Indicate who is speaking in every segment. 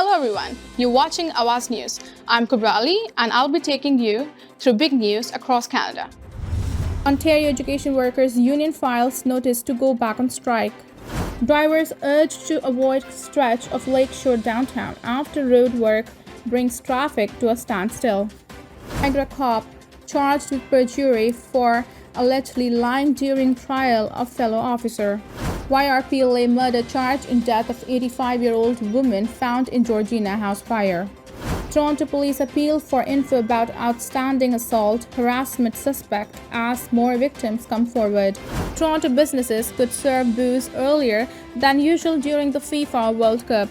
Speaker 1: Hello everyone, you're watching Awaz News. I'm Kubra Ali and I'll be taking you through big news across Canada.
Speaker 2: Ontario Education Workers Union files notice to go back on strike. Drivers urged to avoid stretch of Lakeshore downtown after road work brings traffic to a standstill. Niagara cop charged with perjury for allegedly lying during trial of fellow officer. YRPLA murder charge in death of 85-year-old woman found in Georgina house fire. Toronto police appeal for info about outstanding assault harassment suspect as more victims come forward. Toronto businesses could serve booze earlier than usual during the FIFA World Cup.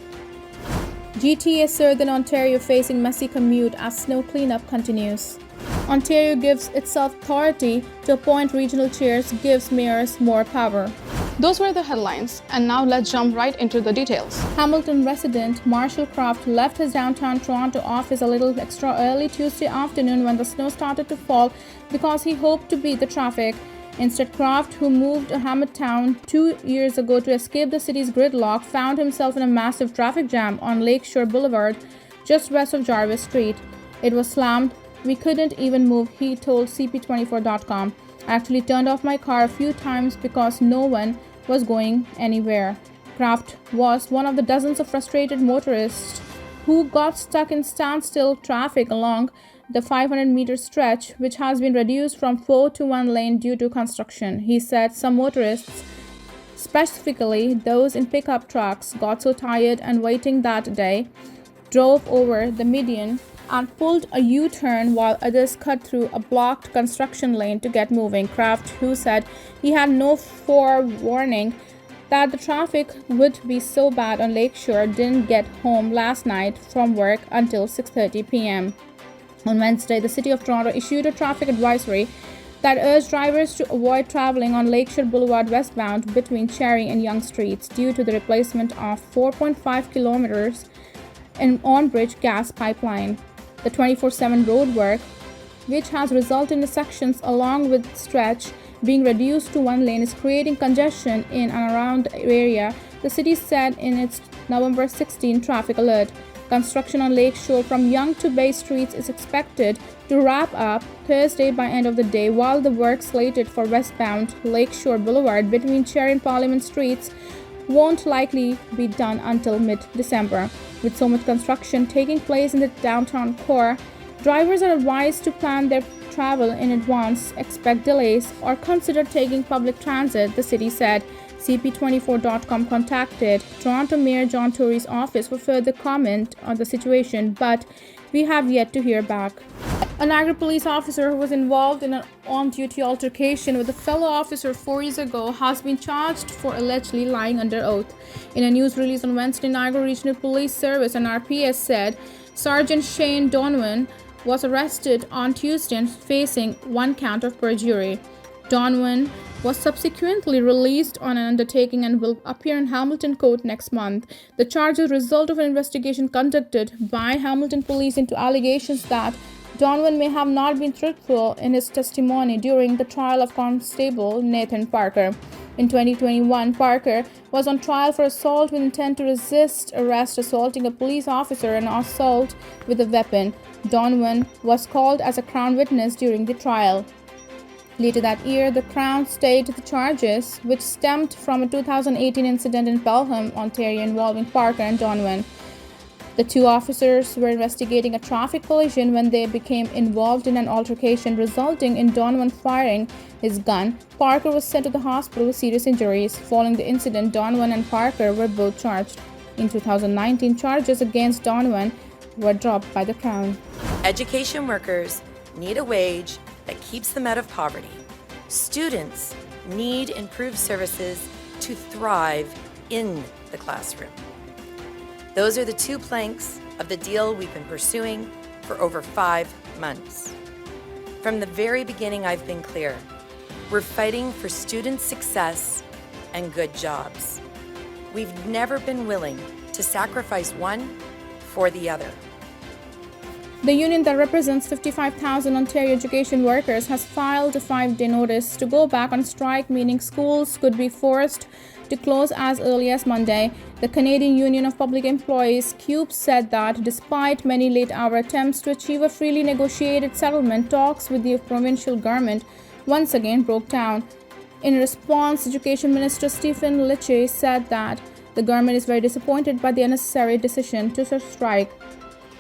Speaker 2: GTA Southern Ontario facing messy commute as snow cleanup continues. Ontario gives itself authority to appoint regional chairs, gives mayors more power.
Speaker 1: Those were the headlines, and now let's jump right into the details.
Speaker 2: Hamilton resident Marshall Croft left his downtown Toronto office a little extra early Tuesday afternoon when the snow started to fall because he hoped to beat the traffic. Instead, Croft, who moved to Hamilton 2 years ago to escape the city's gridlock, found himself in a massive traffic jam on Lakeshore Boulevard, just west of Jarvis Street. It was slammed. We couldn't even move, he told CP24.com. I actually turned off my car a few times because no one was going anywhere. Kraft was one of the dozens of frustrated motorists who got stuck in standstill traffic along the 500-meter stretch, which has been reduced from 4 to 1 lane due to construction. He said some motorists, specifically those in pickup trucks, got so tired and waiting that day, drove over the median and pulled a U-turn while others cut through a blocked construction lane to get moving. Kraft, who said he had no forewarning that the traffic would be so bad on Lakeshore, didn't get home last night from work until 6:30 p.m. On Wednesday, the City of Toronto issued a traffic advisory that urged drivers to avoid traveling on Lakeshore Boulevard westbound between Cherry and Yonge Streets due to the replacement of 4.5 kilometers in on-bridge gas pipeline. The 24/7 road work, which has resulted in the sections along with stretch being reduced to 1 lane, is creating congestion in and around the area, the city said in its November 16 traffic alert. Construction on Lakeshore from Yonge to Bay Streets is expected to wrap up Thursday by end of the day, while the work slated for westbound Lakeshore Boulevard between Cherry and Parliament Streets won't likely be done until mid-December. With so much construction taking place in the downtown core, drivers are advised to plan their travel in advance, expect delays, or consider taking public transit, the city said. CP24.com contacted Toronto Mayor John Tory's office for further comment on the situation, but we have yet to hear back. A Niagara police officer who was involved in an on-duty altercation with a fellow officer 4 years ago has been charged for allegedly lying under oath. In a news release on Wednesday, Niagara Regional Police Service and RPS said Sergeant Shane Donovan was arrested on Tuesday and facing 1 count of perjury. Donovan was subsequently released on an undertaking and will appear in Hamilton Court next month. The charge is a result of an investigation conducted by Hamilton Police into allegations that Donovan may have not been truthful in his testimony during the trial of Constable Nathan Parker. In 2021, Parker was on trial for assault with intent to resist arrest, assaulting a police officer, and assault with a weapon. Donovan was called as a Crown witness during the trial. Later that year, the Crown stayed the charges, which stemmed from a 2018 incident in Pelham, Ontario, involving Parker and Donovan. The two officers were investigating a traffic collision when they became involved in an altercation, resulting in Donovan firing his gun. Parker was sent to the hospital with serious injuries. Following the incident, Donovan and Parker were both charged. In 2019, charges against Donovan were dropped by the Crown.
Speaker 3: Education workers need a wage that keeps them out of poverty. Students need improved services to thrive in the classroom. Those are the 2 planks of the deal we've been pursuing for over 5 months. From the very beginning, I've been clear. We're fighting for student success and good jobs. We've never been willing to sacrifice one for the other.
Speaker 2: The union that represents 55,000 Ontario education workers has filed a 5-day notice to go back on strike, meaning schools could be forced to close as early as Monday. The Canadian Union of Public Employees, CUPE, said that despite many late-hour attempts to achieve a freely negotiated settlement, talks with the provincial government once again broke down. In response, Education Minister Stephen Lecce said that the government is very disappointed by the unnecessary decision to strike.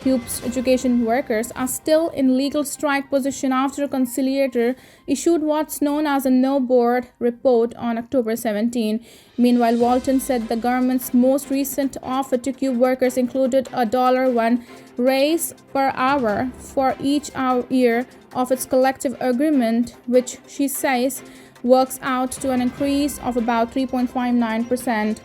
Speaker 2: CUPE's education workers are still in legal strike position after a conciliator issued what's known as a no-board report on October 17. Meanwhile, Bulletin said the government's most recent offer to CUPE workers included a $1 raise per hour for each year of its collective agreement, which she says works out to an increase of about 3.59%.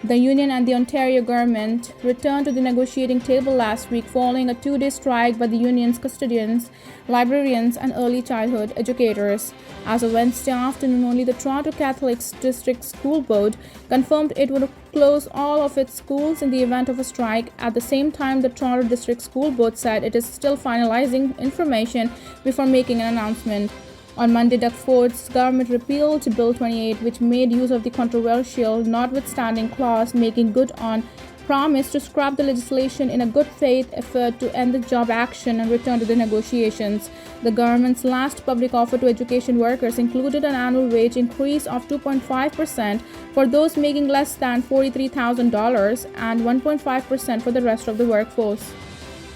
Speaker 2: The union and the Ontario government returned to the negotiating table last week following a two-day strike by the union's custodians, librarians, and early childhood educators. As of Wednesday afternoon, only the Toronto Catholic District School Board confirmed it would close all of its schools in the event of a strike. At the same time, the Toronto District School Board said it is still finalizing information before making an announcement. On Monday, Doug Ford's government repealed Bill 28, which made use of the controversial notwithstanding clause, making good on promise to scrap the legislation in a good faith effort to end the job action and return to the negotiations. The government's last public offer to education workers included an annual wage increase of 2.5% for those making less than $43,000 and 1.5% for the rest of the workforce.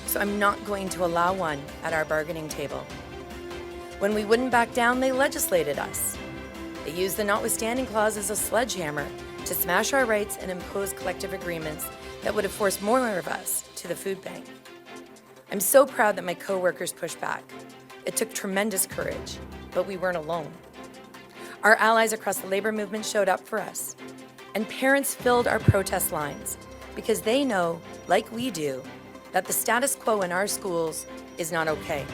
Speaker 3: So I'm not going to allow one at our bargaining table. When we wouldn't back down, they legislated us. They used the notwithstanding clause as a sledgehammer to smash our rights and impose collective agreements that would have forced more of us to the food bank. I'm so proud that my co-workers pushed back. It took tremendous courage, but we weren't alone. Our allies across the labor movement showed up for us, and parents filled our protest lines because they know, like we do, that the status quo in our schools is not okay.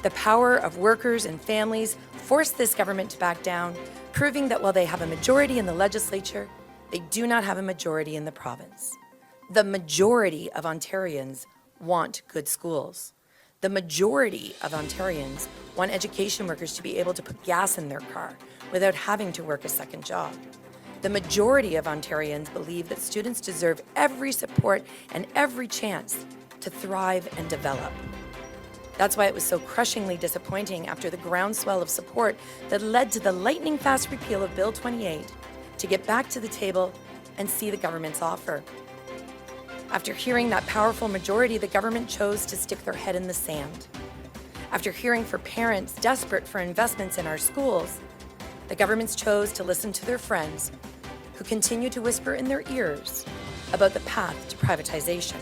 Speaker 3: The power of workers and families forced this government to back down, proving that while they have a majority in the legislature, they do not have a majority in the province. The majority of Ontarians want good schools. The majority of Ontarians want education workers to be able to put gas in their car without having to work a second job. The majority of Ontarians believe that students deserve every support and every chance to thrive and develop. That's why it was so crushingly disappointing after the groundswell of support that led to the lightning-fast repeal of Bill 28 to get back to the table and see the government's offer. After hearing that powerful majority, the government chose to stick their head in the sand. After hearing from parents desperate for investments in our schools, the governments chose to listen to their friends who continue to whisper in their ears about the path to privatization.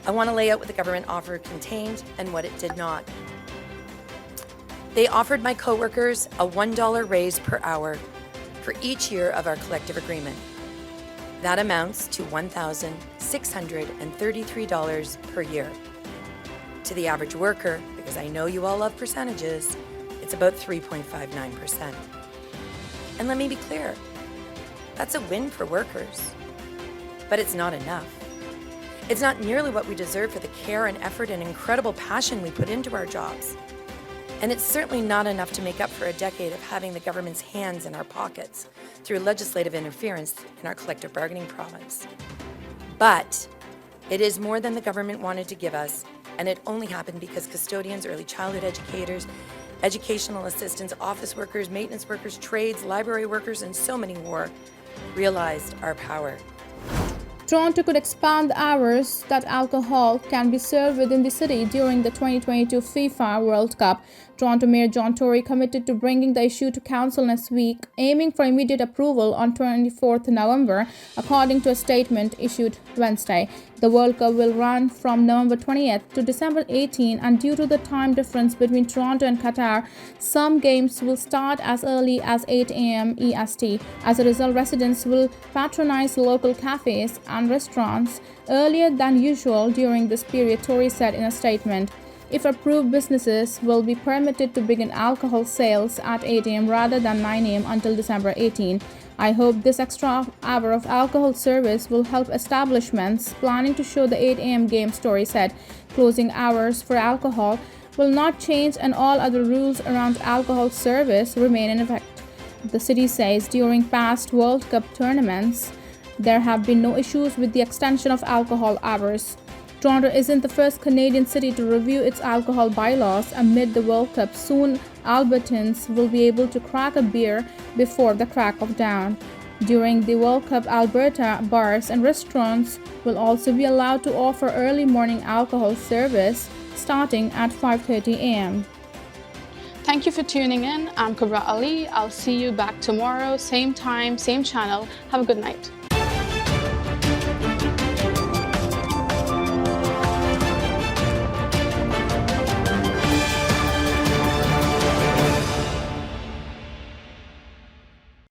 Speaker 3: I want to lay out what the government offer contained and what it did not. They offered my coworkers a $1 raise per hour for each year of our collective agreement. That amounts to $1,633 per year. To the average worker, because I know you all love percentages, it's about 3.59%. And let me be clear, that's a win for workers, but it's not enough. It's not nearly what we deserve for the care and effort and incredible passion we put into our jobs. And it's certainly not enough to make up for a decade of having the government's hands in our pockets through legislative interference in our collective bargaining province. But it is more than the government wanted to give us, and it only happened because custodians, early childhood educators, educational assistants, office workers, maintenance workers, trades, library workers, and so many more realized our power.
Speaker 2: Toronto could expand the hours that alcohol can be served within the city during the 2022 FIFA World Cup. Toronto Mayor John Tory committed to bringing the issue to council next week, aiming for immediate approval on 24th November, according to a statement issued Wednesday. The World Cup will run from November 20th to December 18, and due to the time difference between Toronto and Qatar, some games will start as early as 8 a.m. EST. As a result, residents will patronize local cafes and restaurants earlier than usual during this period, Tory said in a statement. If approved, businesses will be permitted to begin alcohol sales at 8 a.m. rather than 9 a.m. until December 18. I hope this extra hour of alcohol service will help establishments planning to show the 8 a.m. game, Tory said. Closing hours for alcohol will not change, and all other rules around alcohol service remain in effect. The city says during past World Cup tournaments, there have been no issues with the extension of alcohol hours. Toronto isn't the first Canadian city to review its alcohol bylaws amid the World Cup. Soon, Albertans will be able to crack a beer before the crack of dawn. During the World Cup, Alberta bars and restaurants will also be allowed to offer early morning alcohol service starting at 5:30 a.m.
Speaker 1: Thank you for tuning in. I'm Kubra Ali. I'll see you back tomorrow, same time, same channel. Have a good night.